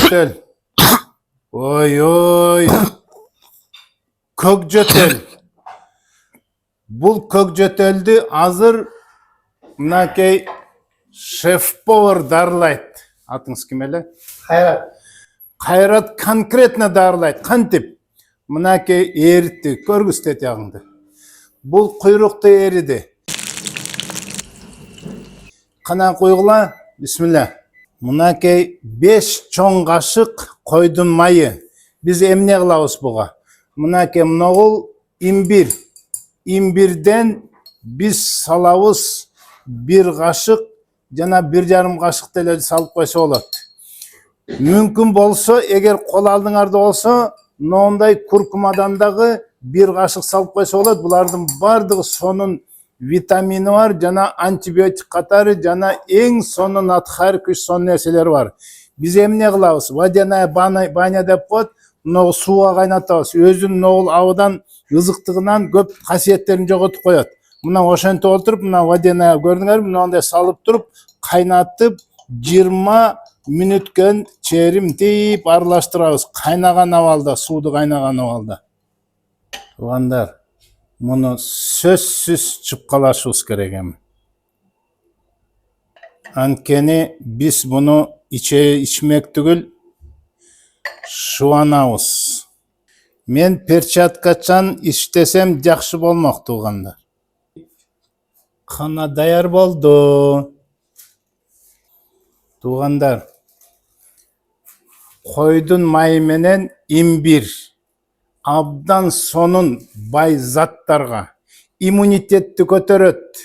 жөтел. Ой. Көк жөтел. Бұл көк жөтелді азыр мынакей шеф-повар дарылайды. Атыңыз кім әлі? Қайрат. Қайрат конкретно дарылайды. Қантип? Мынакей ерітті, көргістет яғынды. Бұл құйрықты ериді. Қана қойғыла, бисмилля. Мынакей 5 чоң қашық қойдың майы. Біз емне қылауыз бұға. Мынакей мұнағыл имбир. Имбирден біз салауыз 1 қашық, жана 1,5 қашық теледі салып қойса олады. Мүмкін болса, егер қол алдыңарды болса, ноғындай куркумадандағы 1 қашық салып қойса олады. Бұлардың бардығы сонын витамини бар, жана антибиотик қатары, жана ең сонын атқар күш сон нәрселер бар. Біз емне қылауыз? Водяная баня деп қойды, ноғы суға қайнатауыз. Өзін ноғыл аудан ызықтығынан көп қасиеттерін жоғытып қояды. Мұна ошенті отырып, мұна водяная көрдіңер, мұндай салып тұрып, қайнатып, 20 минуткен черім дейіп аралаштырауыз. Қайнаған авалда, суды қайнаған авалда. Туғандар, мұны сөзсіз чыпқалашуыз керегем. Анкені біз бұны içmek түгіл шуанауыз. Мен перчаткачан іштесем жақшы болмақ туғандар. Қана даяр болды. Туғандар, қойдың майы менен имбир абдан сонун бай заттарға иммунитетті көтөрөт,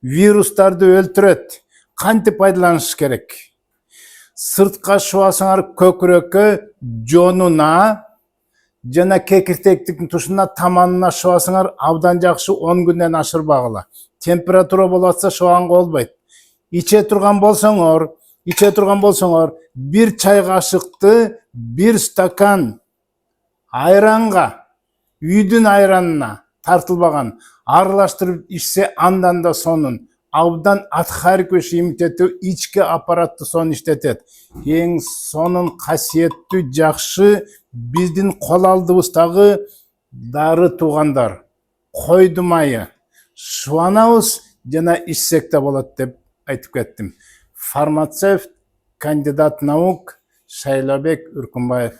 вирустарды өлтүрөт. Қантип пайдаланыш керек? Сыртқа шуасыңар көкірөккө, жонуна, жана кекиртектиктин тушуна таманына шуасыңар абдан жакшы 10 күнден ашырбагыла. Температура болатса шуанга болбойт. İçe turgan bolsoңор, 1 çay kaşıktı, 1 stakan ayranға, үйдүн ayranına тартылбаган, аралаштырып içse andan da sonun. Абдан атқар көш имитеті, içki аппаратты сон иштетет. Ең сонун қасиетті жақшы биздин кол алдыбыздагы дары туғандар. Койду майы. Шуанабыз жана ичсек те болот деп айтып кеттім. Фармацевт, кандидат наук Шайлабек Үркүнбаев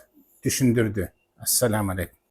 түшүндүрдү. Ассаламу алейкум.